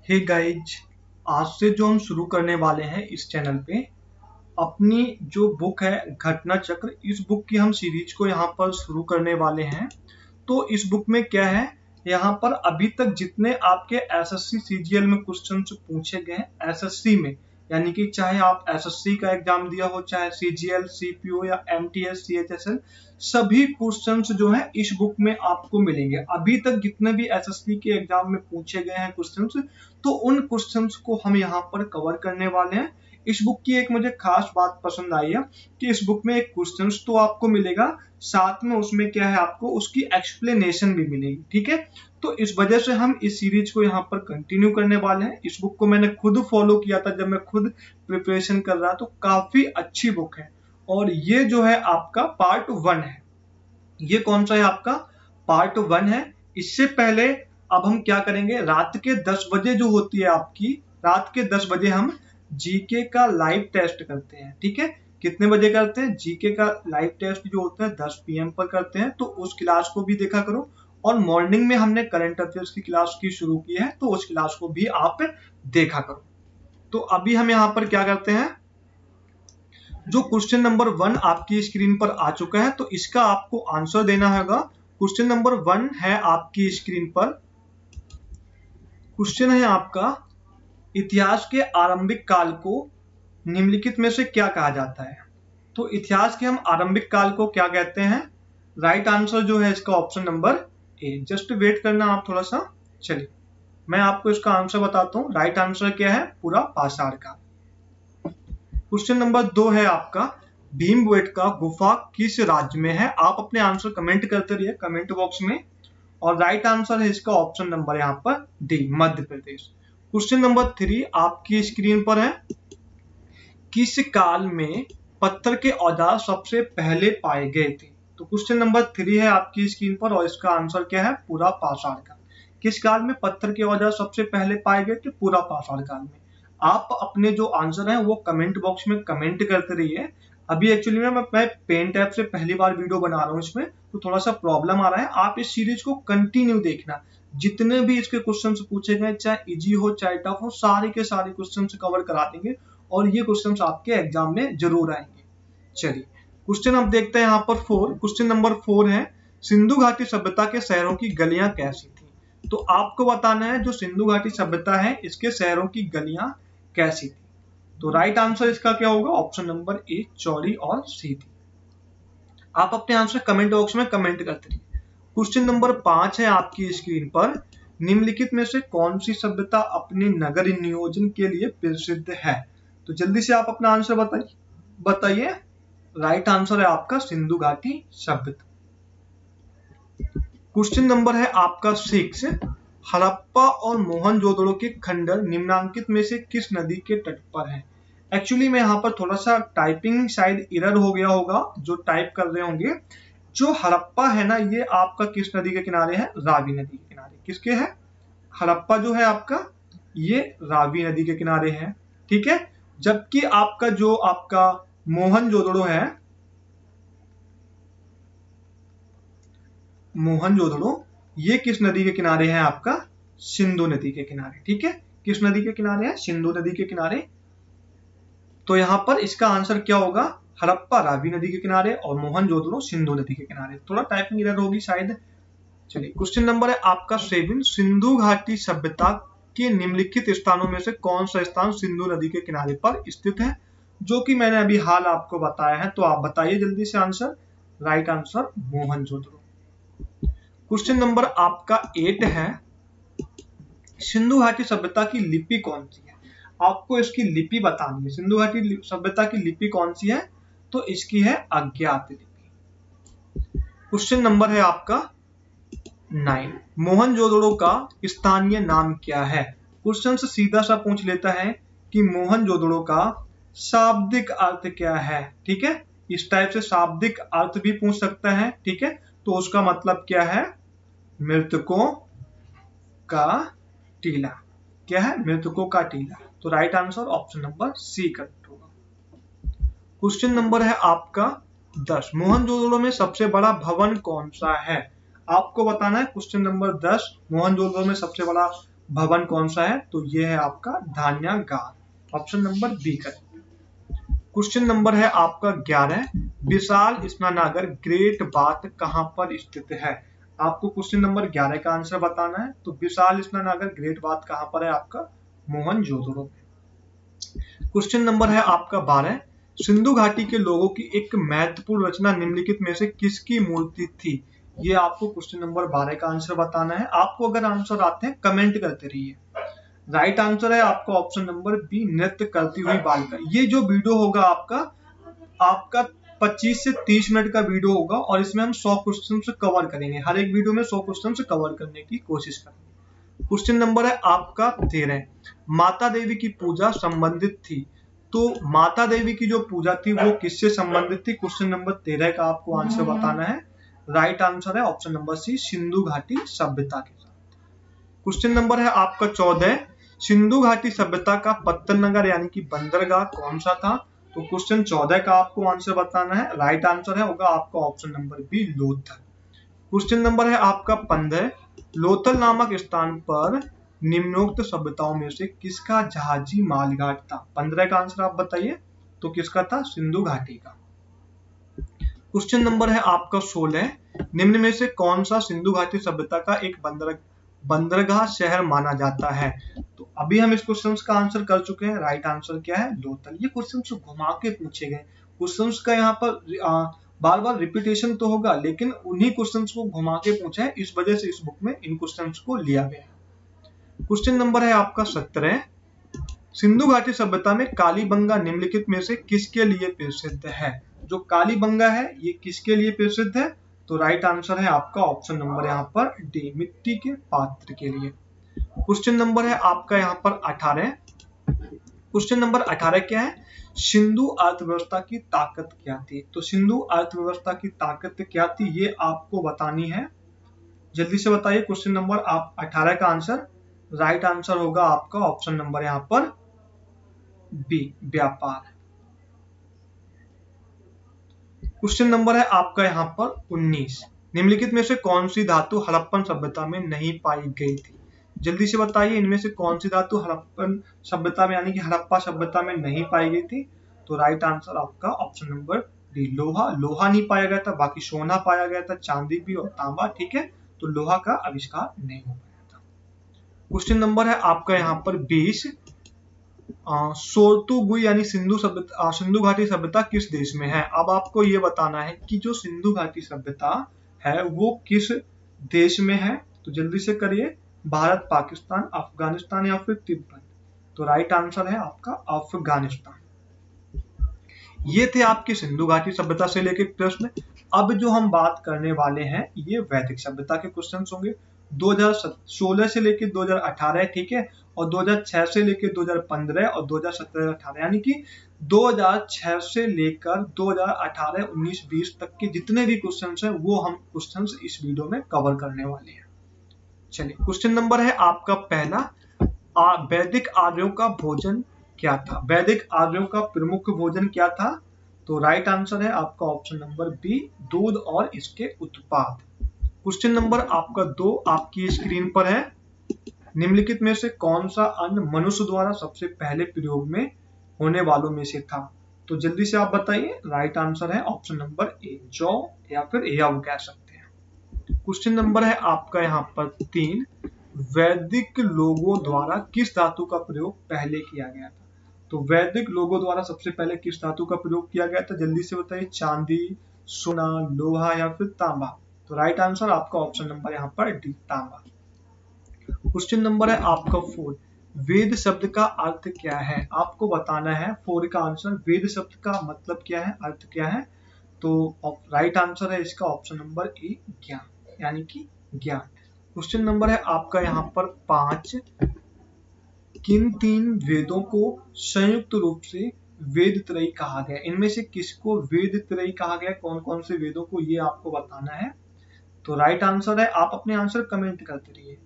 Hey guys, आज से जो हम शुरू करने वाले हैं इस चैनल पे अपनी जो बुक है घटना चक्र, इस बुक की हम सीरीज को यहाँ पर शुरू करने वाले हैं। तो इस बुक में क्या है, यहाँ पर अभी तक जितने आपके एसएससी सीजीएल में क्वेश्चंस पूछे गए हैं एसएससी में, यानी कि चाहे आप एसएससी का एग्जाम दिया हो, चाहे सीजीएल, सीपीओ या एमटीएस, सीएचएसएल, सभी क्वेश्चंस जो है इस बुक में आपको मिलेंगे। अभी तक जितने भी एसएससी के एग्जाम में पूछे गए हैं क्वेश्चंस, तो उन क्वेश्चंस को हम यहाँ पर कवर करने वाले हैं। इस बुक की एक मुझे खास बात पसंद आई है कि इस बुक में एक क्वेश्चंस तो आपको मिलेगा, साथ में उसमें क्या है, आपको उसकी एक्सप्लेनेशन भी मिलेगी। ठीक है, तो इस वजह से हम इस सीरीज को यहाँ पर कंटिन्यू करने वाले हैं। इस बुक को मैंने खुद फॉलो किया था जब मैं खुद प्रिपरेशन कर रहा, तो काफी अच्छी बुक है। और ये जो है आपका पार्ट 1 है। ये कौन सा है, आपका पार्ट 1 है। इससे पहले अब हम क्या करेंगे, रात के 10 बजे जो होती है आपकी, रात के 10 बजे हम जीके का लाइव टेस्ट करते हैं। ठीक है, कितने बजे करते हैं, जीके का लाइव टेस्ट जो होता है 10 PM पर करते हैं, तो उस क्लास को भी देखा करो। और मॉर्निंग में हमने करंट अफेयर्स की क्लास की शुरू की है, तो उस क्लास को भी आप देखा करो। तो अभी हम यहाँ पर क्या करते हैं, जो क्वेश्चन नंबर 1 आपकी स्क्रीन पर आ चुका है, तो इसका आपको आंसर देना होगा। क्वेश्चन नंबर 1 है आपकी स्क्रीन पर। क्वेश्चन है आपका, इतिहास के आरंभिक काल को निम्नलिखित में से क्या कहा जाता है। तो इतिहास के हम आरंभिक काल को क्या कहते हैं। राइट आंसर जो है इसका option number A. Just wait करना आप थोड़ा सा। चलिए मैं आपको इसका आंसर बताता हूँ। राइट आंसर क्या है, पूरा पाषाण काल। क्वेश्चन नंबर 2 है आपका, भीमबेटका गुफा किस राज्य में है। आप अपने आंसर कमेंट करते रहिए कमेंट बॉक्स में। और राइट आंसर है इसका ऑप्शन नंबर यहाँ पर D, Madhya Pradesh. Question number 3 आपकी स्क्रीन पर है, किस काल में पत्थर के औजार सबसे पहले पाए गए थे। तो क्वेश्चन नंबर 3 है आपकी स्क्रीन पर और इसका आंसर क्या है, पूरा पाषाण काल। किस काल में पत्थर के औजार सबसे पहले पाए गए थे, पूरा पाषाण काल में। आप अपने जो आंसर है वो कमेंट बॉक्स में कमेंट करते रहिए। अभी एक्चुअली में मैं पेंट ऐप से पहली बार वीडियो बना रहा हूँ, इसमें तो थोड़ा सा प्रॉब्लम आ रहा है। आप इस सीरीज को कंटिन्यू देखना, जितने भी इसके क्वेश्चंस पूछे गए, चाहे इजी हो चाहे टफ हो, सारे के सारे क्वेश्चंस कवर करा देंगे और ये क्वेश्चंस आपके एग्जाम में जरूर आएंगे। चलिए क्वेश्चन अब देखते हैं यहाँ पर 4। क्वेश्चन नंबर 4 है, सिंधु घाटी सभ्यता के शहरों की गलियां कैसी थी। तो आपको बताना है जो सिंधु घाटी सभ्यता है इसके शहरों की गलियां कैसी थी। तो राइट आंसर इसका क्या होगा, ऑप्शन नंबर ए, चौड़ी और सीधी। आप अपने आंसर कमेंट बॉक्स में कमेंट करते रहिए। क्वेश्चन नंबर 5 है आपकी स्क्रीन पर, निम्नलिखित में से कौन सी सभ्यता अपने नगर नियोजन के लिए प्रसिद्ध है। तो जल्दी से आप अपना आंसर बताइए। राइट आंसर है आपका सिंधु घाटी सभ्यता। क्वेश्चन नंबर है आपका 6, हड़प्पा और मोहनजोदड़ो के खंडर निम्नांकित में से किस नदी के तट पर है। एक्चुअली में यहाँ पर थोड़ा सा टाइपिंग शायद एरर हो गया होगा, जो टाइप कर रहे होंगे। जो हड़प्पा है ना, ये आपका किस नदी के किनारे है, रावी नदी के किनारे। किसके है, हड़प्पा जो है आपका ये रावी नदी के किनारे है। ठीक है, जबकि आपका जो आपका मोहनजोदड़ो है, मोहनजोदड़ो ये किस नदी के किनारे है, आपका सिंधु नदी के किनारे। ठीक है, किस नदी के किनारे है, सिंधु नदी के किनारे। तो यहाँ पर इसका आंसर क्या होगा, हड़प्पा रावी नदी के किनारे और मोहनजोदड़ो सिंधु नदी के किनारे। थोड़ा टाइपिंग एरर होगी शायद। चलिए क्वेश्चन नंबर है आपका 7, सिंधु घाटी सभ्यता के निम्नलिखित स्थानों में से कौन सा स्थान सिंधु नदी के किनारे पर स्थित है, जो कि मैंने अभी हाल आपको बताया है। तो आप बताइए जल्दी से answer. Right answer Mohenjodaro. Question number आपका 8 है, सिंधु घाटी सभ्यता की लिपि कौन सी है। आपको इसकी लिपि बतानी है। सिंधु घाटी सभ्यता की लिपि कौन सी है, तो इसकी है अज्ञात लिपि। क्वेश्चन नंबर है आपका 9, मोहनजोदड़ो का स्थानीय नाम क्या है। क्वेश्चन से सीधा सा पूछ लेता है कि मोहनजोदड़ो का शाब्दिक अर्थ क्या है। ठीक है, इस टाइप से शाब्दिक अर्थ भी पूछ सकता है। ठीक है, तो उसका मतलब क्या है, मृतकों का टीला। क्या है, मृतकों का टीला। तो right answer option number C correct होगा। क्वेश्चन नंबर है आपका 10, मोहनजोदड़ो में सबसे बड़ा भवन कौन सा है। आपको बताना है क्वेश्चन नंबर 10, मोहनजोदड़ो में सबसे बड़ा भवन कौन सा है? तो ये है आपका धान्यागार, ऑप्शन नंबर बी का। क्वेश्चन नंबर है आपका 11, विशाल स्नानागार ग्रेट बाथ कहां पर स्थित है? आपको क्वेश्चन नंबर 11 का आंसर बताना है। तो विशाल स्नानागार ग्रेट बाथ कहां पर है? आपका मोहनजोदड़ो में। क्वेश्चन नंबर है आपका 12, सिंधु घाटी के लोगों की एक महत्वपूर्ण रचना निम्नलिखित में से किसकी मूर्ति थी? ये आपको क्वेश्चन नंबर 12 का आंसर बताना है। आपको अगर आंसर आते हैं कमेंट करते रहिए। राइट आंसर है आपका ऑप्शन नंबर बी, नृत्य करती हुई बालिका। ये जो वीडियो होगा आपका 25 से 30 मिनट का वीडियो होगा और इसमें हम 100 क्वेश्चन कवर करेंगे। हर एक वीडियो में 100 क्वेश्चन कवर करने की कोशिश करेंगे। क्वेश्चन नंबर है आपका 13, माता देवी की पूजा संबंधित थी। तो माता देवी की जो पूजा थी वो किससे संबंधित थी? क्वेश्चन नंबर 13 का आपको आंसर बताना है। राइट आंसर है ऑप्शन नंबर सी, सिंधु घाटी सभ्यता के साथ। क्वेश्चन नंबर है आपका 14, सिंधु घाटी सभ्यता का पत्तन नगर यानी कि बंदरगाह कौन सा था? तो क्वेश्चन 14 का आपको आंसर बताना है। राइट आंसर है होगा आपका option number B, Lothal. Question number है आपका 15, लोथल नामक स्थान पर निम्नोक्त सभ्यताओं में से किसका जहाजी मालघाट था? 15 का आंसर आप बताइए। तो किसका था? सिंधु घाटी का। क्वेश्चन नंबर है आपका 16, निम्न में से कौन सा सिंधु घाटी सभ्यता का एक बंदरगाह शहर माना जाता है? तो अभी हम इस क्वेश्चन का आंसर कर चुके हैं। राइट आंसर क्या है? लोथल। ये क्वेश्चन घुमा के पूछे गए क्वेश्चन का, यहाँ पर बार बार रिपीटेशन तो होगा लेकिन उन्हीं क्वेश्चंस को घुमा के पूछा है, इस वजह से इस बुक में इन क्वेश्चंस को लिया गया। क्वेश्चन नंबर है आपका 17, सिंधु घाटी सभ्यता में कालीबंगा निम्नलिखित में से किसके लिए प्रसिद्ध है? जो कालीबंगा है ये किसके लिए प्रसिद्ध है? तो राइट आंसर है आपका ऑप्शन नंबर यहाँ पर डी, मिट्टी के पात्र के लिए। क्वेश्चन नंबर है आपका यहाँ पर 18, क्वेश्चन नंबर 18 क्या है? सिंधु अर्थव्यवस्था की ताकत क्या थी? तो सिंधु अर्थव्यवस्था की ताकत क्या थी ये आपको बतानी है। जल्दी से बताइए क्वेश्चन नंबर आप 18 का आंसर। राइट आंसर होगा आपका ऑप्शन नंबर यहाँ पर बी, व्यापार। क्वेश्चन नंबर है आपका यहाँ पर 19, निम्नलिखित में से कौन सी धातु हड़प्पन सभ्यता में नहीं पाई गई थी? जल्दी से बताइए इनमें से कौन सी धातु हड़प्पन सभ्यता में यानी कि हड़प्पा सभ्यता में नहीं पाई गई थी? तो राइट आंसर आपका ऑप्शन नंबर डी, लोहा। लोहा नहीं पाया गया था, बाकी सोना पाया गया था, चांदी भी और तांबा। ठीक है, तो लोहा का आविष्कार नहीं हो पाया था। क्वेश्चन नंबर है आपका यहाँ पर 20, सोर्तुगुई यानी सिंधु घाटी सभ्यता किस देश में है? अब आपको ये बताना है कि जो सिंधु घाटी सभ्यता है वो किस देश में है। तो जल्दी से करिए, भारत, पाकिस्तान, अफगानिस्तान या फिर तिब्बत। तो राइट आंसर है आपका अफगानिस्तान। ये थे आपके सिंधु घाटी सभ्यता से लेकर प्रश्न। अब जो हम बात करने वाले हैं ये वैदिक सभ्यता के क्वेश्चन होंगे। 2016 से लेकर 2018, ठीक है, और 2006 से लेकर 2015 और 2017-18 यानी कि 2006 से लेकर 2018, 19, 20 तक के जितने भी क्वेश्चंस हैं वो हम क्वेश्चंस इस वीडियो में कवर करने वाले हैं। चलिए, क्वेश्चन नंबर है आपका पहला, वैदिक आर्यों का भोजन क्या था? वैदिक आर्यों का प्रमुख भोजन क्या था? तो राइट आंसर है आपका ऑप्शन नंबर बी, दूध और इसके उत्पाद। क्वेश्चन नंबर आपका 2 आपकी स्क्रीन पर है, निम्नलिखित में से कौन सा अन्न मनुष्य द्वारा सबसे पहले प्रयोग में होने वालों में से था? तो जल्दी से आप बताइए। राइट आंसर है ऑप्शन नंबर ए, जौ या फिर यव कह सकते हैं। क्वेश्चन नंबर है आपका यहाँ पर 3, वैदिक लोगों द्वारा किस धातु का प्रयोग पहले किया गया था? तो वैदिक लोगों द्वारा सबसे पहले किस धातु का प्रयोग किया गया था? जल्दी से बताइए। चांदी, सोना, लोहा या फिर तांबा। तो राइट आंसर आपका ऑप्शन नंबर यहाँ पर डी, तांबा। क्वेश्चन नंबर है आपका 4, वेद शब्द का अर्थ क्या है? आपको बताना है 4 का आंसर। वेद शब्द का मतलब क्या है, अर्थ क्या है? तो राइट आंसर है इसका ऑप्शन नंबर ए, ज्ञान, यानी कि ज्ञान। क्वेश्चन नंबर है आपका यहाँ पर 5, किन 3 वेदों को संयुक्त रूप से वेद त्रयी कहा गया? इनमें से किसको वेद त्रयी कहा गया? कौन कौन से वेदों को, ये आपको बताना है। तो राइट आंसर है, आप अपने आंसर कमेंट करते रहिए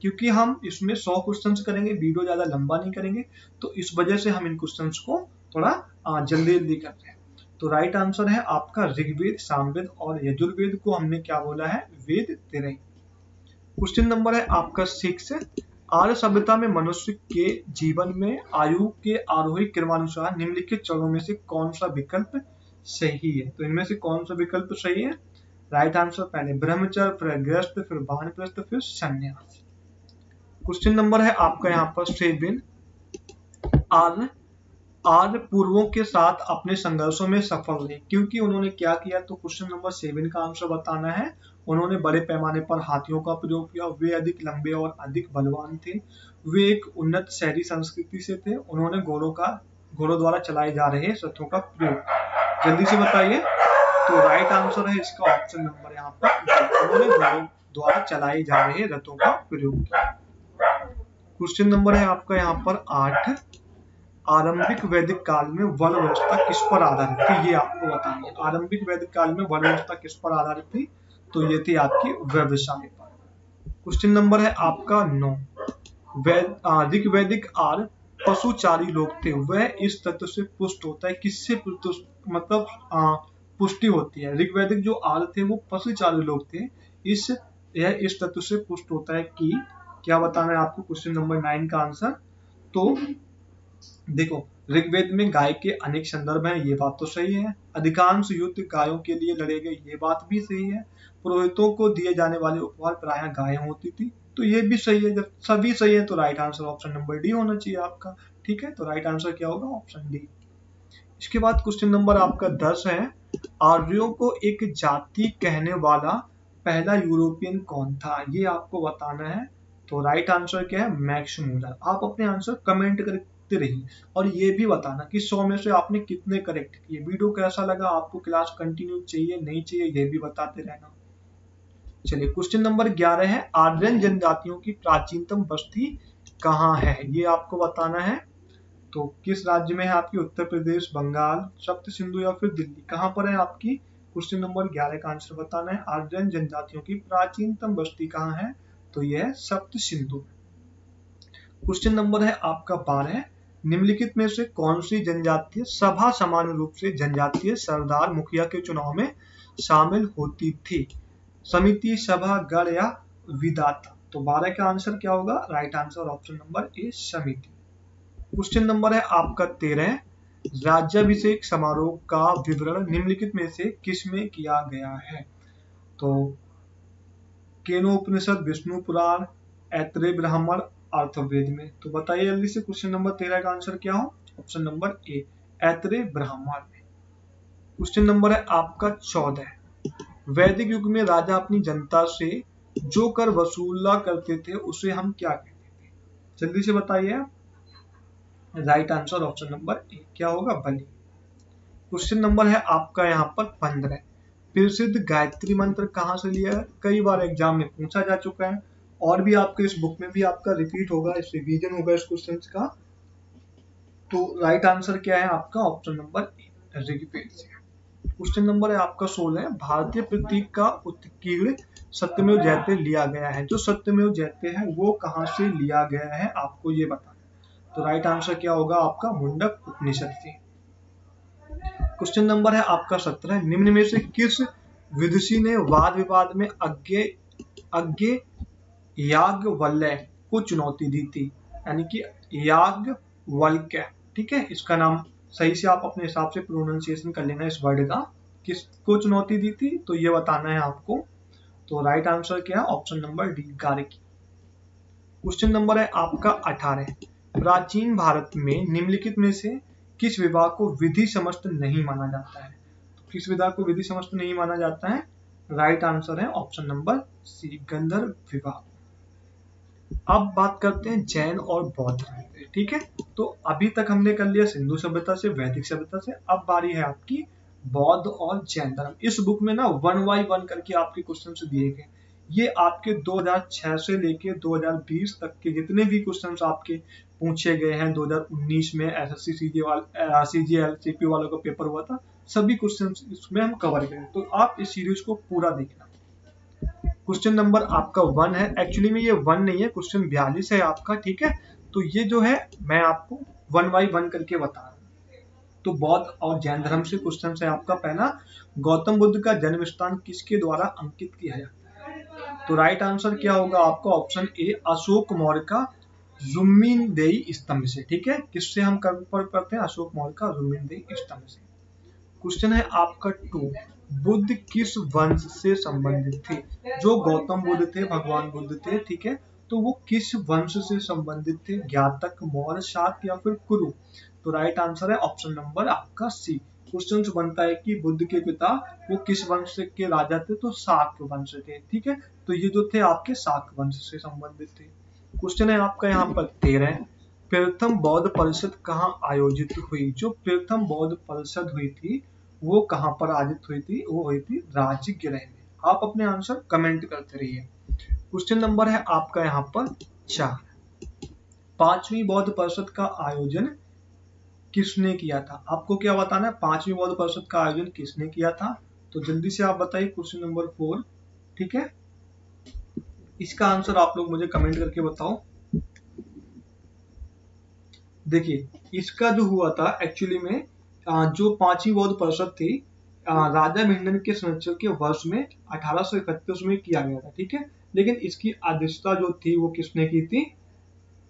क्योंकि हम इसमें 100 क्वेश्चंस करेंगे, वीडियो ज्यादा लंबा नहीं करेंगे, तो इस वजह से हम इन क्वेश्चंस को थोड़ा जल्दी जल्दी कर रहे हैं। तो राइट आंसर है आपका ऋग्वेद, सामवेद और यजुर्वेद को हमने क्या बोला है? वेद त्रयी। क्वेश्चन नंबर है आपका 6, आर्य सभ्यता में मनुष्य के जीवन में आयु के आरोही क्रमानुसार निम्नलिखित चरणों में से कौन सा विकल्प सही है? तो इनमें से कौन सा विकल्प सही है? राइट आंसर पहले ब्रह्मचर्य, फिर गृहस्थ, फिर वानप्रस्थ, फिर संन्यास। क्वेश्चन नंबर है आपका यहाँ पर 7। आर्य पूर्वों के साथ अपने संघर्षों में सफल रहे, क्योंकि उन्होंने क्या किया? तो क्वेश्चन नंबर 7 का आंसर बताना है। उन्होंने बड़े पैमाने पर हाथियों का प्रयोग किया, वे अधिक लंबे और अधिक बलवान थे, वे एक उन्नत शहरी संस्कृति से थे, उन्होंने घोड़ों द्वारा चलाए जा रहे रथों का प्रयोग। जल्दी से बताइए। तो राइट आंसर है इसका ऑप्शन नंबर यहाँ पर, उन्होंने घोड़ों द्वारा चलाए जा रहे रथों का प्रयोग किया। क्वेश्चन नंबर है आपका यहाँ पर 8। आरंभिक वैदिक काल में वर्ण व्यवस्था किस पर आधारित थी? ये आपको बतानी है। आरंभिक वैदिक काल में वर्ण व्यवस्था किस पर आधारित थी? तो ये थी आपकी व्यवसाय पर। क्वेश्चन नंबर है आपका 9। ऋग्वैदिक आर्य पशुचारी लोग थे, वह इस तत्व से पुष्ट होता है। किससे मतलब पुष्टि होती है? ऋग्वैदिक जो आर्य थे वो पशुचारी लोग थे, यह इस तत्व से पुष्ट होता है कि क्या बताना है आपको? क्वेश्चन नंबर 9 का आंसर। तो देखो, ऋग्वेद में गाय के अनेक संदर्भ हैं, ये बात तो सही है। अधिकांश युद्ध गायों के लिए लड़े गए, ये बात भी सही है। पुरोहितों को दिए जाने वाले उपहार प्रायः गायें होती थी, तो ये भी सही है। जब सभी सही है तो right answer option number D होना चाहिए आपका। ठीक है, तो राइट आंसर क्या होगा? Option D. इसके बाद क्वेश्चन नंबर आपका 10 है। आर्यों को एक जाति कहने वाला पहला यूरोपियन कौन था? ये आपको बताना है। तो राइट आंसर क्या है? Max Muller. आप अपने आंसर कमेंट करते रहिए और ये भी बताना कि 100 में से आपने कितने करेक्ट किए। वीडियो कैसा लगा? आपको क्लास कंटिन्यू चाहिए नहीं चाहिए, ये भी बताते रहना। चलिए, क्वेश्चन नंबर 11 है। आर्यन जनजातियों की प्राचीनतम बस्ती कहाँ है? ये आपको बताना है। तो किस राज्य में है आपकी? उत्तर प्रदेश, बंगाल, सप्त सिंधु या फिर दिल्ली? कहाँ पर है आपकी? क्वेश्चन नंबर 11 का आंसर बताना है। आर्यन जनजातियों की प्राचीनतम बस्ती कहाँ है? तो यह है सप्त सिंधु। क्वेश्चन नंबर है आपका 12। निम्नलिखित में से कौन सी जनजातीय सभा सामान्य रूप से जनजातीय सरदार मुखिया के चुनाव में शामिल होती थी? समिति, सभा, गण या विधाता? तो 12 का आंसर क्या होगा? Right answer option number A, समिति। क्वेश्चन नंबर है आपका 13। राज्याभिषेक समारोह का विवरण निम्नलिखित में से किस में किया गया है? तो केनोपनिषद, विष्णु पुराण, ऐतरेय ब्राह्मण, अथर्ववेद में? तो बताइए जल्दी से, क्वेश्चन नंबर 13 का आंसर क्या हो? ऑप्शन नंबर ए, ऐतरेय ब्राह्मण में। क्वेश्चन नंबर है आपका 14। वैदिक युग में राजा अपनी जनता से जो कर वसूला करते थे उसे हम क्या कहते थे? जल्दी से बताइए। राइट आंसर ऑप्शन नंबर ए, क्या होगा? बलि। क्वेश्चन नंबर है आपका यहाँ पर 15। प्रसिद्ध गायत्री मंत्र कहाँ से लिया है? कई बार एग्जाम में पूछा जा चुका है और भी आपके इस बुक में भी आपका रिपीट होगा, इस रिवीजन होगा इस क्वेश्चन का। तो राइट आंसर क्या है आपका? ऑप्शन नंबर ए, ऋग्वेद से। क्वेश्चन नंबर है आपका 16। भारतीय प्रतीक का उत्कीर्ण सत्यमेव जयते लिया गया है। जो सत्यमेव जयते है वो कहाँ से लिया गया है? आपको ये बताना है। तो राइट आंसर क्या होगा आपका? मुंडक उपनिषद से। क्वेश्चन नंबर है आपका 17। निम्न में से किस विदुषी ने वाद विवाद में अज्ञे याज्ञवल्क्य को चुनौती दी थी? यानी कि याज्ञवल्क्य, ठीक है, इसका नाम सही से आप अपने हिसाब से प्रोनाउंसिएशन कर लेना इस वर्ड का। किसको चुनौती दी थी? तो ये बताना है आपको। तो राइट आंसर क्या है? Option number D, Gargi. Question number है आपका 18। प्राचीन भारत में निम्नलिखित में से किस विवाह को विधि समस्त नहीं माना जाता है? तो किस विवाह को विधि समस्त नहीं माना जाता है? राइट आंसर है ऑप्शन नंबर सी, गंधर्व विवाह। अब बात करते हैं जैन और बौद्ध धर्म पे, ठीक है। तो अभी तक हमने कर लिया सिंधु सभ्यता से, वैदिक सभ्यता से। अब बारी है आपकी बौद्ध और जैन धर्म। इस बुक में ना 1 बाय 1 करके आपके क्वेश्चन दिए गए। ये आपके 2006 से लेके 2020 तक के जितने भी क्वेश्चन आपके पूछे गए हैं, 2019 में एसएससी सीजीएल सीपी वालों का पेपर हुआ था, सभी क्वेश्चन इसमें हम कवर करें। तो आप इस सीरीज को पूरा देखना। क्वेश्चन नंबर आपका 1 है, एक्चुअली में ये 1 नहीं है, क्वेश्चन 42 है आपका, ठीक है। तो ये जो है मैं आपको 1 बाय 1 करके बता रहा हूँ। तो बौद्ध और जैन धर्म से क्वेश्चन है आपका पहला, गौतम बुद्ध का जन्म स्थान किसके द्वारा अंकित किया जाता है? तो राइट आंसर क्या होगा आपका? ऑप्शन ए, अशोक मौर्य का जुम्मीनदेई स्तंभ से। ठीक है, किससे हम कंपेयर करते हैं? अशोक मौर्य का जुम्मीनदेई स्तंभ से। क्वेश्चन है आपका 2, बुद्ध किस वंश से संबंधित थे? जो गौतम बुद्ध थे, भगवान बुद्ध थे, ठीक है, तो वो किस वंश से संबंधित थे? ज्ञातक, मौर्य, शाक या फिर कुरु? तो राइट आंसर है ऑप्शन नंबर आपका सी। क्वेश्चन बनता है कि बुद्ध के पिता वो किस वंश के राजा थे? तो शाक वंश थे। ठीक है, तो ये जो थे आपके शाक वंश से संबंधित थे। क्वेश्चन है आपका यहाँ पर 13, प्रथम बौद्ध परिषद कहाँ आयोजित हुई? जो प्रथम बौद्ध परिषद हुई थी वो कहाँ पर आयोजित हुई थी? वो हुई थी राजगृह में। आप अपने आंसर कमेंट करते रहिए। क्वेश्चन नंबर है आपका यहाँ पर 4, पांचवी बौद्ध परिषद का आयोजन किसने किया था? आपको क्या बताना है? पांचवी बौद्ध परिषद का आयोजन किसने किया था? तो जल्दी से आप बताइए। क्वेश्चन नंबर 4, ठीक है, इसका आंसर आप लोग मुझे कमेंट करके बताओ। देखिए, इसका जो हुआ था एक्चुअली में जो पांचवी बौद्ध परिषद थी राजा मिहिंदन के संरक्षण के वर्ष में 1831 में किया गया था। ठीक है, लेकिन इसकी अध्यक्षता जो थी वो किसने की थी?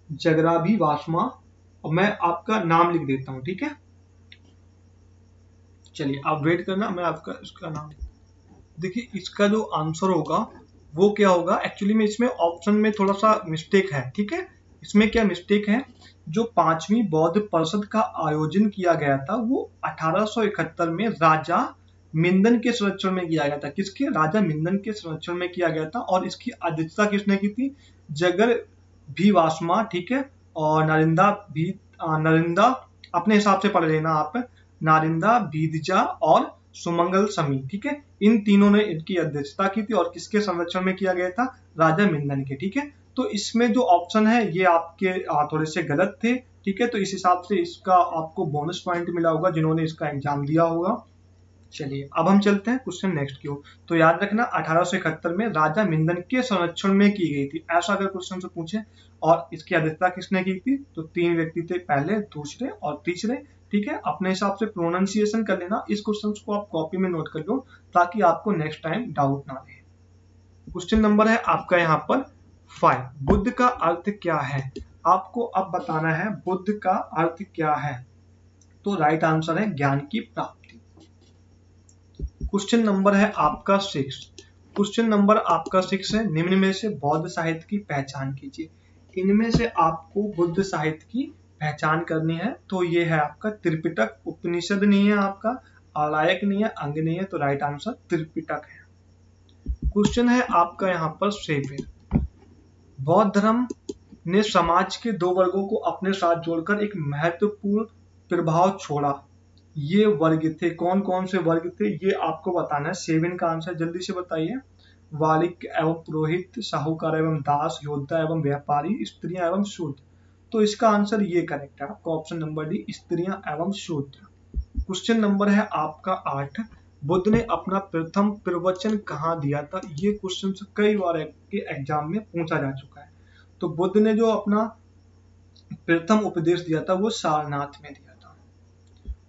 जगराभी वासमा। और मैं आपका नाम लिख देता हूँ। ठीक है, चलिए आप वेट करना, मैं आपका इसका नाम। देखिए, इसका जो आंसर होगा वो क्या होगा? एक्चुअली में इसमें ऑप्शन में थोड़ा सा मिस्टेक है। ठीक है, इसमें क्या मिस्टेक है? जो पांचवी बौद्ध परिषद का आयोजन किया गया था वो 1871 में राजा मिंदन के संरक्षण में किया गया था। किसके? राजा मिंदन के संरक्षण में किया गया था। और इसकी अध्यक्षता किसने की थी? जगर भी वासमा। ठीक है, और नरिंदा अपने हिसाब से पढ़ लेना आप, नारिंदा भीदजा और सुमंगल समी। ठीक है, इन तीनों ने इनकी अध्यक्षता की थी। और किसके संरक्षण में किया गया था? राजा मिंदन के। ठीक है, तो इसमें जो ऑप्शन है ये आपके थोड़े से गलत थे। ठीक है, तो इस हिसाब से इसका आपको बोनस पॉइंट मिला होगा जिन्होंने इसका एग्जाम दिया होगा। चलिए अब हम चलते हैं क्वेश्चन नेक्स्ट की ओर। तो याद रखना 1871 में राजा मिंदन के संरक्षण में की गई थी, ऐसा अगर क्वेश्चन से पूछे। और इसकी अध्यक्षता किसने की थी? तो 3 व्यक्ति थे, पहले, दूसरे और तीसरे। ठीक है, अपने हिसाब से प्रोनाउंसिएशन कर लेना। इस क्वेश्चन को आप कॉपी में नोट कर लो ताकि आपको नेक्स्ट टाइम डाउट ना रहे। क्वेश्चन नंबर है आपका यहाँ पर 5, बुद्ध का अर्थ क्या है? आपको अब बताना है बुद्ध का अर्थ क्या है। तो राइट आंसर है ज्ञान की प्राप्ति। क्वेश्चन नंबर है आपका 6, क्वेश्चन नंबर आपका 6 है, निम्न में से बौद्ध साहित्य की पहचान कीजिए। इनमें से आपको बुद्ध साहित्य की पहचान करनी है। तो ये है आपका त्रिपिटक। उपनिषद नहीं है आपका, आलायक नहीं है, अंग नहीं है, तो राइट आंसर त्रिपिटक है। क्वेश्चन है आपका यहाँ पर 7, बौद्ध धर्म ने समाज के 2 वर्गों को अपने साथ जोड़कर एक महत्वपूर्ण प्रभाव छोड़ा। ये वर्ग थे, कौन कौन से वर्ग थे ये आपको बताना है। 7 का आंसर जल्दी से बताइए। वालिक एवं पुरोहित, साहूकार एवं दास, योद्धा एवं व्यापारी, स्त्रियां एवं शूद्र। तो इसका आंसर ये करेक्ट है आपका ऑप्शन नंबर डी, स्त्रियां एवं शूद्र। क्वेश्चन नंबर है आपका 8, बुद्ध ने अपना प्रथम प्रवचन कहाँ दिया था? ये क्वेश्चन कई बार के एग्जाम में पूछा जा चुका है। तो बुद्ध ने जो अपना प्रथम उपदेश दिया था वो सारनाथ में दिया।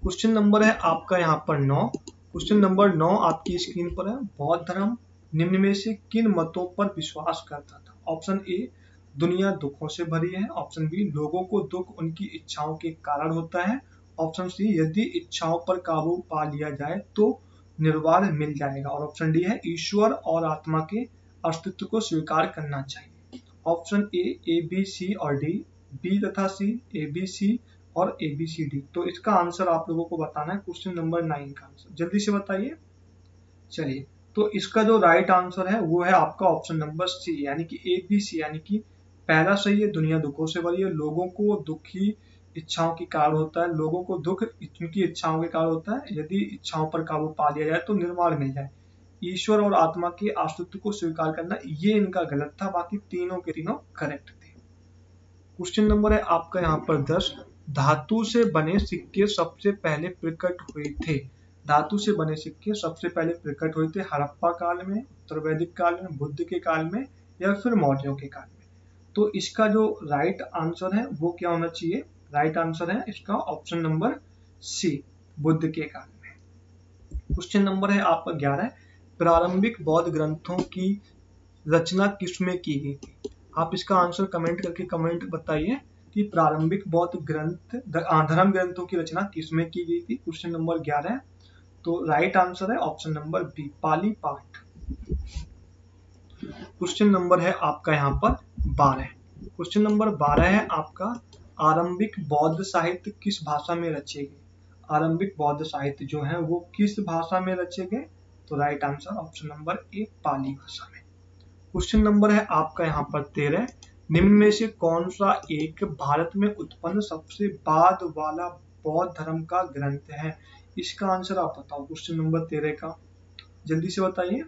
क्वेश्चन नंबर है आपका यहाँ पर 9, क्वेश्चन नंबर 9 आपकी स्क्रीन पर है, बौद्ध धर्म निम्न में से किन मतों पर विश्वास करता था? ऑप्शन ए, दुनिया दुखों से भरी है। ऑप्शन बी, लोगों को दुख उनकी इच्छाओं के कारण होता है। ऑप्शन सी, यदि इच्छाओं पर काबू पा लिया जाए तो निर्वाण मिल जाएगा। और ऑप्शन डी है, ईश्वर और आत्मा के अस्तित्व को स्वीकार करना चाहिए। ऑप्शन ए बी सी और डी, बी तथा सी, ए बी सी और ABCD। तो इसका आंसर आप लोगों को बताना है। क्वेश्चन नंबर 9 का आंसर जल्दी से बताइए। चलिए, तो इसका जो राइट आंसर है वो है आपका ऑप्शन नंबर सी, यानी कि ABC, यानी कि पहला सही है, दुनिया दुखों से भरी है, लोगों को दुखी इच्छाओं के कारण होता है, लोगों को दुख उनकी इच्छाओं के कारण होता है, यदि इच्छाओं पर काबू पा लिया जाए तो निर्वाण मिल जाए। ईश्वर और आत्मा के अस्तित्व को स्वीकार करना, ये इनका गलत था, बाकी तीनों के तीनों करेक्ट थे। क्वेश्चन नंबर है आपका यहाँ पर 10, धातु से बने सिक्के सबसे पहले प्रकट हुए थे। धातु से बने सिक्के सबसे पहले प्रकट हुए थे हड़प्पा काल में, उत्तर वैदिक काल में, बुद्ध के काल में या फिर मौर्यों के काल में। तो इसका जो राइट आंसर है वो क्या होना चाहिए? राइट आंसर है इसका ऑप्शन नंबर सी, बुद्ध के काल में। क्वेश्चन नंबर है आपका 11, प्रारंभिक बौद्ध ग्रंथों की रचना किसमें की गई थी? आप इसका आंसर कमेंट करके कमेंट बताइए कि प्रारंभिक बौद्ध ग्रंथ धर्म ग्रंथों की रचना किसमें की गई थी। Question number 11। तो राइट आंसर है ऑप्शन नंबर बी, पाली पाठ। क्वेश्चन नंबर है आपका यहाँ पर 12। क्वेश्चन नंबर 12 है आपका, आरंभिक बौद्ध साहित्य किस भाषा में रचे गए। आरंभिक बौद्ध साहित्य जो है वो किस भाषा में रचे गए। तो right answer option number A, Pali भाषा में। क्वेश्चन नंबर है आपका यहाँ पर 13। निम्न में से कौन सा एक भारत में उत्पन्न सबसे बाद वाला बौद्ध धर्म का ग्रंथ है। इसका आंसर आप बताओ क्वेश्चन नंबर 13 का, जल्दी से बताइए।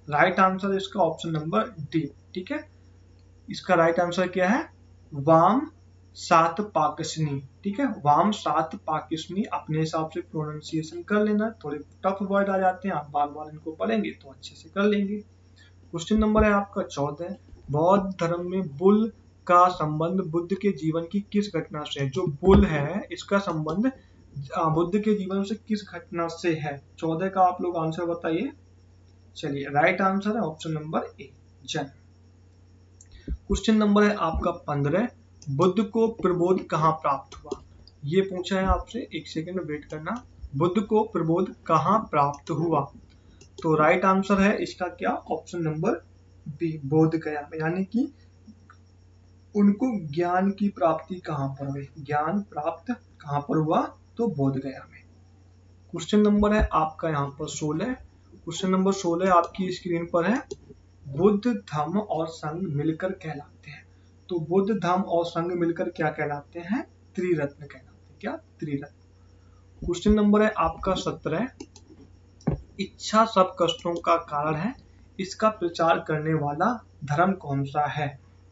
राइट आंसर इसका ऑप्शन नंबर डी, ठीक है। इसका राइट आंसर क्या है, वाम सात पाकसनी, ठीक है। वाम सात पाकसनी, अपने हिसाब से प्रोनाउंसिएशन कर लेना, थोड़े टफ वर्ड आ जाते हैं, आप बार बार इनको पढ़ेंगे तो अच्छे से कर लेंगे। क्वेश्चन नंबर है आपका 14। बौद्ध धर्म में बुल का संबंध बुद्ध के जीवन की किस घटना से है। जो बुल है इसका संबंध बुद्ध के जीवन से किस घटना से है। 14 का आप लोग आंसर बताइए। चलिए, राइट आंसर है ऑप्शन नंबर ए, जन्म। क्वेश्चन नंबर है आपका 15। बुद्ध को प्रबोध कहाँ प्राप्त हुआ। ये पूछा है आपसे, एक सेकंड वेट करना। बुद्ध को प्रबोध कहाँ प्राप्त हुआ। तो राइट आंसर है इसका क्या, ऑप्शन नंबर बी, बोध गया में। यानी कि उनको ज्ञान की प्राप्ति कहाँ पर हुई, ज्ञान प्राप्त कहाँ पर हुआ, तो बोध गया में। क्वेश्चन नंबर है आपका यहाँ पर 16। क्वेश्चन नंबर 16 आपकी स्क्रीन पर है, बुद्ध धम्म और संघ मिलकर कहलाते हैं। तो बुद्ध धम्म और संघ मिलकर क्या कहलाते हैं, त्रिरत्न कहलाते हैं। क्या, त्रिरत्न। क्वेश्चन नंबर है आपका 17। इच्छा सब कष्टों का कारण है, इसका प्रचार करने वाला धर्म कौन सा है।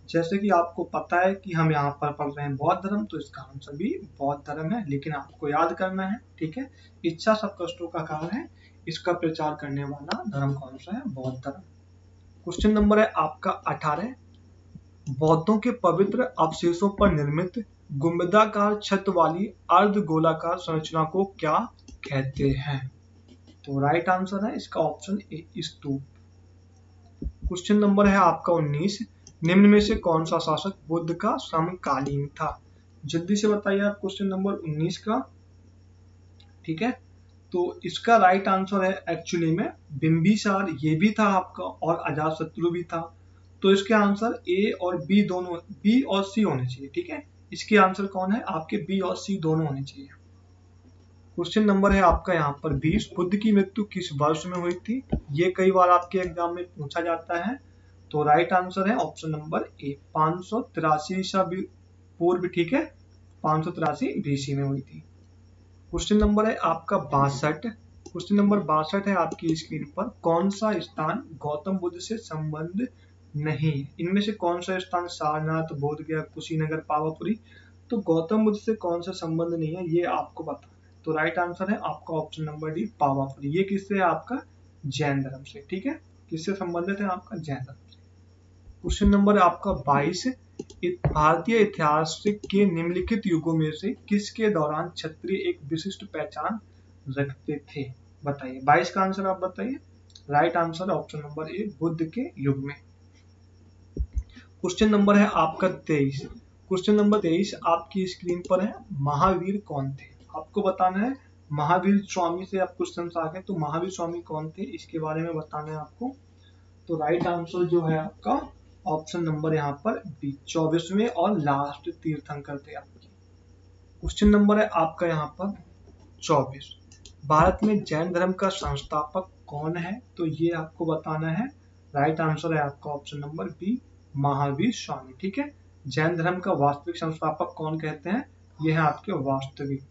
जैसे कि आपको पता है कि हम यहाँ पर पढ़ रहे हैं बौद्ध धर्म, तो इसका आंसर भी बौद्ध धर्म है, लेकिन आपको याद करना है, ठीक है। इच्छा सब कष्टों का कारण है, इसका प्रचार करने वाला धर्म कौन सा है, बौद्ध धर्म। क्वेश्चन नंबर है आपका 18। बौद्धों के पवित्र अवशेषों पर निर्मित गुंबदाकार छत वाली अर्ध गोलाकार संरचना को क्या कहते हैं। तो राइट आंसर है इसका option A, stupa. Question number है आपका 19। निम्न में से कौन सा शासक बुद्ध का समकालीन था। जल्दी से बताइए आप क्वेश्चन नंबर 19 का, ठीक है। तो इसका राइट आंसर है एक्चुअली में बिंबिसार, ये भी था आपका, और अजातशत्रु भी था। तो इसके आंसर ए और बी दोनों, बी और सी होने चाहिए, ठीक है। इसके आंसर कौन है आपके, बी और सी दोनों होने चाहिए। क्वेश्चन नंबर है आपका यहाँ पर 20। बुद्ध की मृत्यु किस वर्ष में हुई थी। ये कई बार आपके एग्जाम में पूछा जाता है। तो राइट आंसर है ऑप्शन नंबर ए, 583 ईसा पूर्व, ठीक है। 583 बीसी में हुई थी। क्वेश्चन नंबर है आपका 62। क्वेश्चन नंबर 62 है आपकी स्क्रीन पर, कौन सा स्थान गौतम बुद्ध से संबंध नहीं है। इनमें से कौन सा स्थान, सारनाथ, बोधगया, कुशीनगर, पावापुरी। तो गौतम बुद्ध से कौन सा संबंध नहीं है, ये आपको बताना है। तो राइट आंसर है आपका ऑप्शन नंबर डी, पावापुरी। ये किससे है आपका, जैन धर्म से, ठीक है। किससे संबंधित है आपका, जैन धर्म से। क्वेश्चन नंबर है आपका 22। भारतीय इतिहास के निम्नलिखित युगों में से किसके दौरान क्षत्रिय एक विशिष्ट पहचान रखते थे। बताइए, 22 का आंसर आप बताइए। राइट आंसर है ऑप्शन नंबर ए, बुद्ध के युग में। क्वेश्चन नंबर है आपका 23। क्वेश्चन नंबर 23 आपकी स्क्रीन पर है, महावीर कौन थे। आपको बताना है, महावीर स्वामी से आप क्वेश्चन आ गए, तो महावीर स्वामी कौन थे इसके बारे में बताना है आपको। तो राइट आंसर जो है आपका ऑप्शन नंबर यहाँ पर बी, 24वें और लास्ट तीर्थंकर थे आपके। क्वेश्चन नंबर है आपका यहाँ पर 24। भारत में जैन धर्म का संस्थापक कौन है। तो ये आपको बताना है। राइट आंसर है आपका option number B, Mahavir Swami, ठीक है। जैन धर्म का वास्तविक संस्थापक कौन कहते हैं, ये है आपके वास्तविक,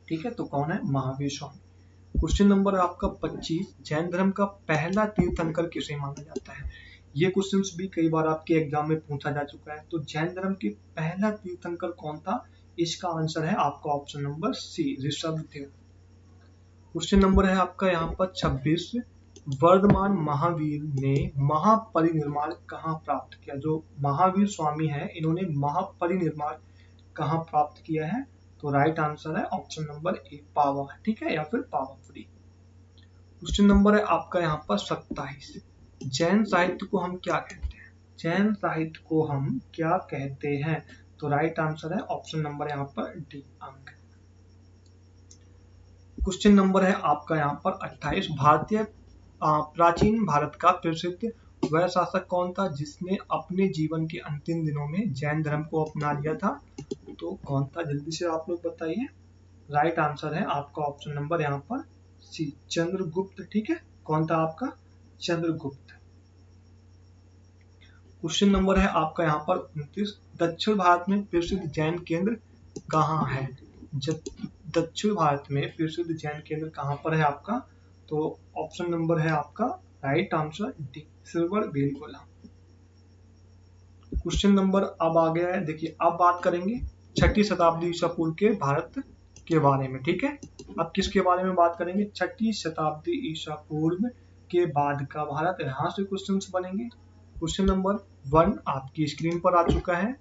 ठीक है। तो कौन है, महावीर स्वामी। क्वेश्चन नंबर आपका 25। जैन धर्म का पहला तीर्थंकर किसे माना जाता है। ये क्वेश्चंस भी कई बार आपके एग्जाम में पूछा जा चुका है। तो जैन धर्म के पहला तीर्थंकर कौन था, इसका आंसर है आपका option number C, Rishabhdev. Question number है आपका यहाँ पर 26। वर्धमान महावीर ने महापरिनिर्वाण कहाँ प्राप्त किया। जो महावीर स्वामी है, इन्होंने महापरिनिर्वाण कहाँ प्राप्त किया है। तो राइट आंसर है ऑप्शन नंबर ए, पावा, ठीक है, या फिर पावापुरी। क्वेश्चन नंबर है आपका यहाँ पर 27। जैन साहित्य को हम क्या कहते हैं। जैन साहित्य को हम क्या कहते हैं? तो राइट आंसर है ऑप्शन नंबर यहाँ पर डी, अंक। क्वेश्चन नंबर है आपका यहाँ पर 28। प्राचीन भारत का प्रसिद्ध वह शासक कौन था जिसने अपने जीवन के अंतिम दिनों में जैन धर्म को अपना लिया था? तो कौन था, जल्दी से आप लोग बताइए। राइट आंसर है आपका ऑप्शन नंबर यहाँ पर सी, चंद्रगुप्त। ठीक है, कौन था आपका? चंद्रगुप्त। क्वेश्चन नंबर है आपका यहाँ पर 29। दक्षिण भारत में प्रसिद्ध जैन केंद्र कहाँ है? दक्षिण भारत में प्रसिद्ध जैन केंद्र कहाँ पर है आपका? तो ऑप्शन नंबर है आपका right answer D, silver Belagola. Question number अब आ गया है, देखिए अब बात करेंगे 6ठी शताब्दी ईसा पूर्व के भारत के बारे में। ठीक है, अब किसके बारे में बात करेंगे? 6ठी शताब्दी ईसा पूर्व के बाद का भारत, यहाँ से क्वेश्चंस बनेंगे। क्वेश्चन नंबर 1 आपकी स्क्रीन पर आ चुका है।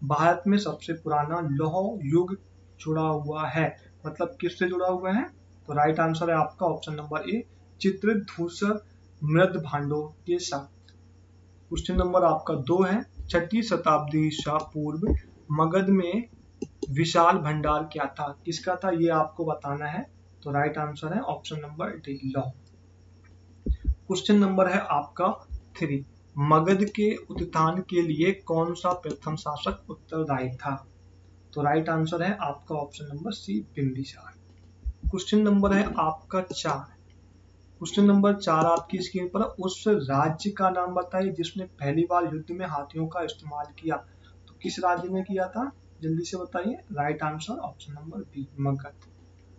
भारत में सबसे पुराना लौह युग जुड़ा हुआ है, मतलब किससे जुड़ा हुआ है? तो राइट आंसर है आपका ऑप्शन नंबर ए, चित्रित धूसर मृद भांडों के साथ। क्वेश्चन नंबर आपका 2 है, 6ठी शताब्दी ईसा पूर्व मगध में विशाल भंडार क्या था? किसका था ये आपको बताना है। तो राइट आंसर है ऑप्शन नंबर डी, लौह। क्वेश्चन नंबर है आपका 3, मगध के उत्थान के लिए कौन सा प्रथम शासक उत्तरदायी था? तो राइट आंसर है आपका option number C, Bimbisara. Question number है आपका 4। क्वेश्चन नंबर 4 आपकी स्क्रीन पर, उस राज्य का नाम बताइए जिसने पहली बार युद्ध में हाथियों का इस्तेमाल किया। तो किस राज्य में किया था, जल्दी से बताइए। Right answer option number B, Magadh.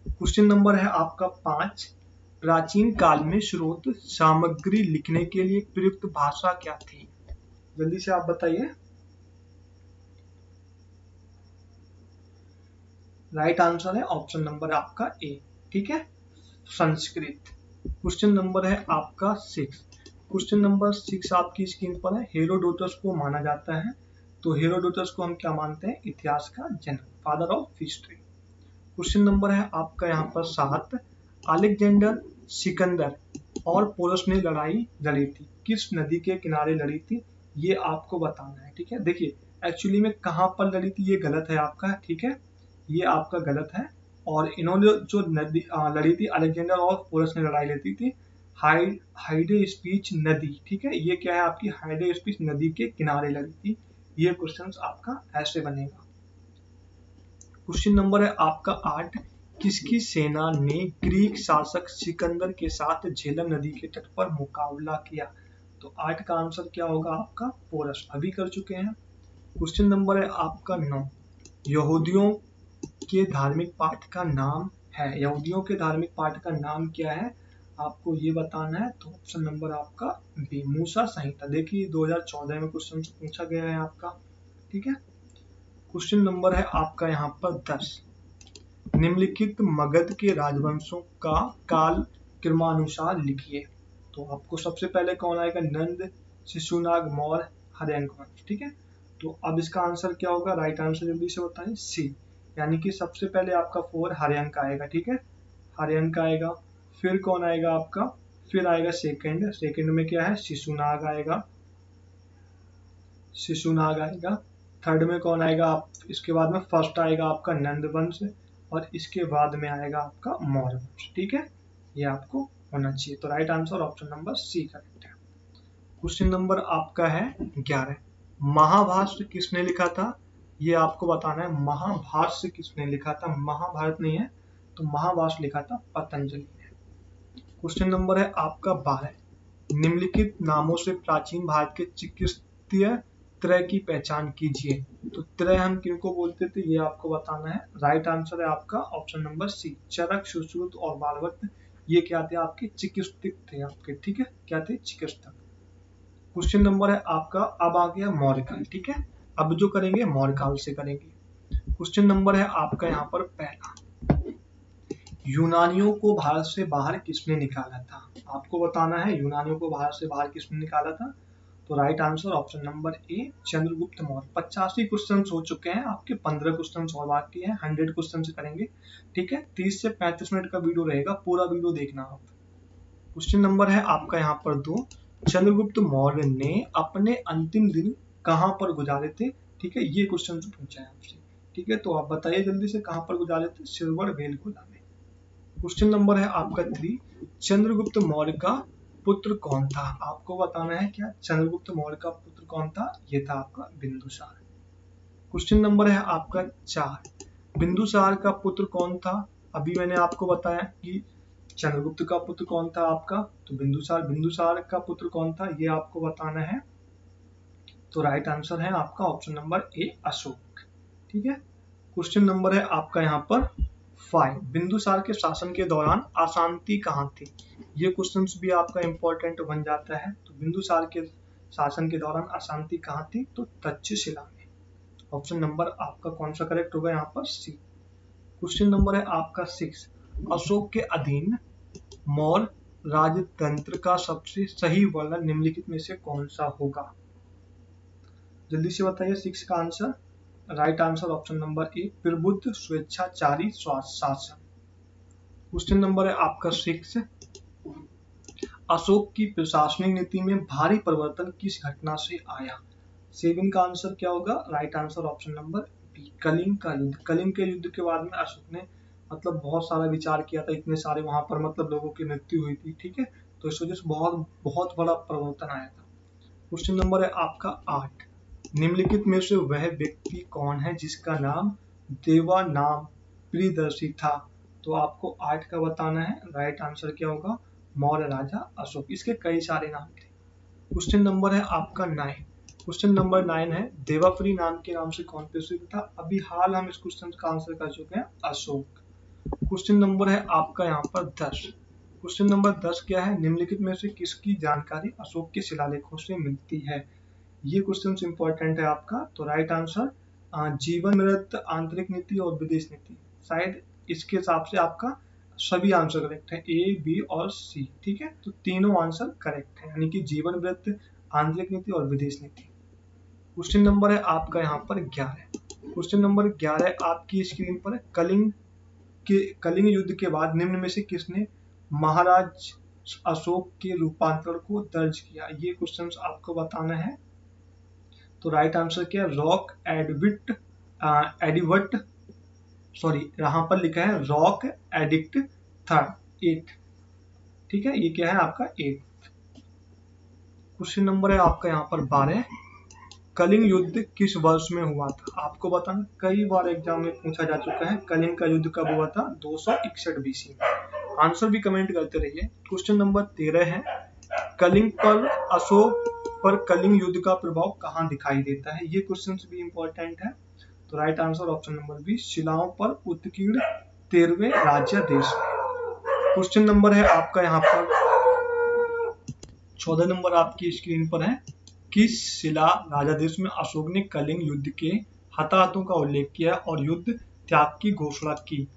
Question number है आपका 5, प्राचीन काल में स्रोत सामग्री लिखने के लिए प्रयुक्त भाषा क्या थी? जल्दी से आप बताइए। राइट आंसर है ऑप्शन नंबर आपका ए, ठीक है, संस्कृत। क्वेश्चन नंबर है आपका 6। क्वेश्चन नंबर 6 आपकी स्क्रीन पर है, हेरोडोटस को माना जाता है। तो हेरोडोटस को हम क्या मानते हैं? इतिहास का जनक, father of history. Question number है आपका यहाँ पर 7, अलेक्जेंडर, सिकंदर और पोरस ने लड़ाई लड़ी थी, किस नदी के किनारे लड़ी थी? ये आपको बताना है। ठीक है, देखिए एक्चुअली में कहाँ पर लड़ी थी ये गलत है आपका, ठीक है, ये आपका गलत है। और इन्होंने जो नदी लड़ी थी, अलेक्जेंडर और पोरस ने लड़ाई लेती थी हाइडे स्पीच नदी। ठीक है, ये क्या है आपकी? हाइडे स्पीच नदी के किनारे लड़ी थी। ये क्वेश्चन आपका ऐसे बनेगा। क्वेश्चन नंबर है आपका 8, किसकी सेना ने ग्रीक शासक सिकंदर के साथ झेलम नदी के तट पर मुकाबला किया? तो 8 का आंसर क्या होगा आपका? पोरस, अभी कर चुके हैं। क्वेश्चन नंबर है आपका 9, यहूदियों के धार्मिक पाठ का नाम है, यहूदियों के धार्मिक पाठ का नाम क्या है आपको ये बताना है। तो ऑप्शन नंबर आपका बी, मूसा संहिता। देखिए 2014 में क्वेश्चन पूछा गया है आपका, ठीक है। क्वेश्चन नंबर है आपका यहाँ पर 10, निम्नलिखित मगध के राजवंशों का काल क्रमानुसार लिखिए। तो आपको सबसे पहले कौन आएगा? नंद, शिशुनाग, मौर्य, हर्यंक वंश। ठीक है, तो अब इसका आंसर क्या होगा? राइट आंसर जल्दी से बताएं, सी, यानी कि सबसे पहले आपका 4 हर्यंक आएगा। ठीक है, हर्यंक आएगा, फिर कौन आएगा आपका? फिर आएगा सेकंड में क्या है? शिशुनाग आएगा, शिशुनाग आएगा। थर्ड में कौन आएगा? आप इसके बाद में फर्स्ट आएगा आपका नंद वंश, और इसके बाद में आएगा आपका मौर्य वंश। ठीक है, ये आपको होना चाहिए। तो right answer option number C correct है। क्वेश्चन नंबर आपका है 11, महाभाष्य किसने लिखा था? ये आपको बताना है, महाभाष्य किसने लिखा था? महाभारत नहीं है, तो महाभाष्य लिखा था पतंजलि ने। क्वेश्चन नंबर है आपका 12, निम्नलिखित नामों से प्राचीन भारत के चिकित्सीय त्रय की पहचान कीजिए। तो त्रय हम किनको बोलते थे ये आपको बताना है। राइट आंसर है आपका ऑप्शन नंबर सी, चरक, सुश्रुत और बालवट। ये क्या थे? आपके चिकित्सक थे आपके, ठीक है, क्या थे? चिकित्सक। क्वेश्चन नंबर है आपका, अब आ गया मौर्यकाल। ठीक है, अब जो करेंगे मौर्यकाल से करेंगे। क्वेश्चन नंबर है आपका यहाँ पर पहला, यूनानियों को भारत से बाहर किसने निकाला था? आपको बताना है यूनानियों को भारत से बाहर किसने निकाला था। तो राइट आंसर ऑप्शन नंबर ए, चंद्रगुप्त मौर्य। 85 क्वेश्चन हो चुके हैं आपके, 15 क्वेश्चन और बाकी हैं, 100 क्वेश्चन करेंगे। ठीक है, 30 से 35 मिनट का वीडियो रहेगा, पूरा वीडियो देखना आप। क्वेश्चन नंबर है आपका यहाँ पर 2, चंद्रगुप्त मौर्य ने अपने अंतिम दिन कहाँ पर गुजारे थे? ठीक है, ये क्वेश्चन पूछा है आपसे। ठीक है, तो आप बताइए जल्दी से कहाँ पर गुजारे थे? सिल्वर वेलगोला में। क्वेश्चन नंबर है आपका 3, चंद्रगुप्त मौर्य का पुत्र कौन था? आपको बताना है क्या चंद्रगुप्त मौर्य का पुत्र कौन था? ये था आपका बिंदुसार। क्वेश्चन नंबर है आपका 4, बिंदुसार का पुत्र कौन था? अभी मैंने आपको बताया कि चंद्रगुप्त का पुत्र कौन था आपका, तो बिंदुसार। बिंदुसार का पुत्र कौन था ये आपको बताना है। तो राइट आंसर है आपका ऑप्शन नंबर ए, अशोक। ठीक है, क्वेश्चन नंबर है आपका यहाँ पर 5, बिंदुसार के शासन के दौरान अशांति कहाँ थी? ये क्वेश्चन भी आपका इंपॉर्टेंट बन जाता है। तो बिंदुसार के शासन के दौरान अशांति कहाँ थी? तो तक्षशिला में। ऑप्शन नंबर आपका कौन सा करेक्ट होगा यहाँ पर? सी। क्वेश्चन नंबर है आपका 6, अशोक के अधीन मौर्य राजतंत्र का सबसे सही वर्णन निम्नलिखित में से कौन सा होगा? जल्दी से बताइए 6 का answer. Right answer option number ए, प्रबुद्ध स्वेच्छाचारी शासन। क्वेश्चन नंबर है आपका 6, अशोक की प्रशासनिक नीति में भारी परिवर्तन किस घटना से आया? 7 का आंसर क्या होगा? Right answer option number B, Kalinga का युद्ध। कलिंग के युद्ध के बाद में अशोक ने मतलब बहुत सारा विचार किया था, इतने सारे वहां पर मतलब लोगों की मृत्यु हुई थी। ठीक है, तो इस वजह से बहुत बहुत बड़ा परिवर्तन आया था। क्वेश्चन नंबर है आपका 8, निम्नलिखित में से वह व्यक्ति कौन है जिसका नाम देवानाम प्रियदर्शी था? तो आपको 8 का बताना है। राइट आंसर क्या होगा? मौर्य राजा अशोक। इसके कई सारे नाम थे। क्वेश्चन नंबर है आपका 9, क्वेश्चन नंबर 9 है, देवापुरी नाम के नाम से कौन प्रसिद्ध था? अभी हाल हम इस क्वेश्चन का आंसर कर चुके हैं, अशोक। क्वेश्चन नंबर है आपका यहाँ पर 10, क्वेश्चन नंबर 10 क्या है, निम्नलिखित में से किसकी जानकारी अशोक के शिलालेखों से मिलती है? ये क्वेश्चन इंपॉर्टेंट है आपका। तो राइट आंसर जीवन मृत्यु, आंतरिक नीति और विदेश नीति। शायद इसके हिसाब से आपका सभी आंसर करेक्ट है, ए, बी और सी। ठीक है, तो तीनों आंसर करेक्ट है, यानी कि जीवन मृत्यु, आंतरिक नीति और विदेश नीति। क्वेश्चन नंबर है आपका यहाँ पर 11, क्वेश्चन नंबर 11 आपकी स्क्रीन पर, कलिंग युद्ध के बाद निम्न में से किसने महाराज अशोक के रूपांतरण को दर्ज किया? ये क्वेश्चन आपको बताना है। तो राइट आंसर क्या है? रॉक एडिवट, सॉरी यहाँ पर लिखा है रॉक एडिक्ट थर्ड 8। ठीक है, ये क्या है आपका 8। क्वेश्चन नंबर है आपका यहाँ पर 12, कलिंग युद्ध किस वर्ष में हुआ था? आपको बताना, कई बार एग्जाम में पूछा जा चुका है, कलिंग का युद्ध कब हुआ था? 261 बीसी में। आंसर भी कमेंट करते रहिए। क्वेश्चन नंबर 13 है, कलिंग पर अशोक पर कलिंग युद्ध का प्रभाव कहाँ दिखाई देता है? ये क्वेश्चन भी इंपॉर्टेंट है। तो right answer option number B, शिलाओं पर उत्कीर्ण 13वें राज्यादेश। क्वेश्चन नंबर है आपका यहाँ पर 14 नंबर आपकी स्क्रीन पर है, किस शिला राजादेश में अशोक ने कलिंग युद्ध के हताहतों का उल्लेख किया और युद्ध त्याग की घोषणा की?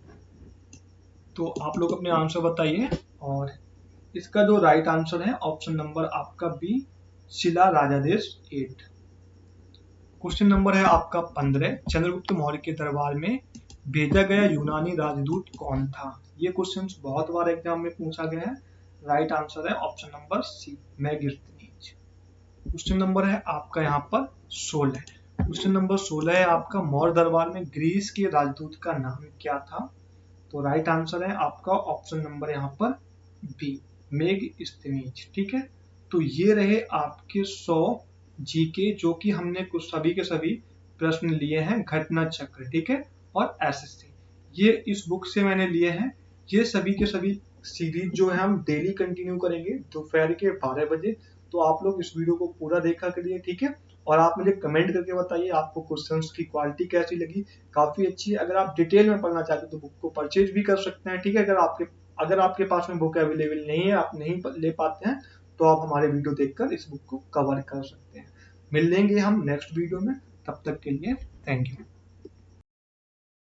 तो आप लोग अपने आंसर बताइए। और इसका जो राइट आंसर है ऑप्शन नंबर आपका बी, शिला राजादेश 8। क्वेश्चन नंबर है आपका 15, चंद्रगुप्त मौर्य के दरबार में भेजा गया यूनानी राजदूत कौन था? ये क्वेश्चन बहुत बार एग्जाम में पूछा गया है। राइट आंसर है option number C, Megasthenes. Question number है आपका यहाँ पर 16, क्वेश्चन नंबर 16 है आपका, मौर्य दरबार में ग्रीस के राजदूत का नाम क्या था? तो राइट आंसर है आपका ऑप्शन नंबर यहाँ पर बी, मेगस्थनीज। ठीक है, तो ये रहे आपके 100 जीके जो कि हमने कुछ सभी के सभी प्रश्न लिए हैं घटना चक्र। ठीक है, और एसएससी, ये इस बुक से मैंने लिए हैं। ये सभी के सभी सीरीज जो है हम डेली कंटिन्यू करेंगे दोपहर के 12 बजे। तो आप लोग इस वीडियो को पूरा देखा करिए। ठीक है, और आप मुझे कमेंट करके बताइए आपको क्वेश्चंस की क्वालिटी कैसी लगी। काफी अच्छी है। अगर आप डिटेल में पढ़ना चाहते हैं तो बुक को परचेज भी कर सकते हैं। ठीक है, अगर आपके पास में बुक अवेलेबल नहीं है, आप नहीं ले पाते हैं, तो आप हमारे वीडियो देखकर इस बुक को कवर कर सकते हैं। मिल लेंगे हम नेक्स्ट वीडियो में, तब तक के लिए थैंक यू।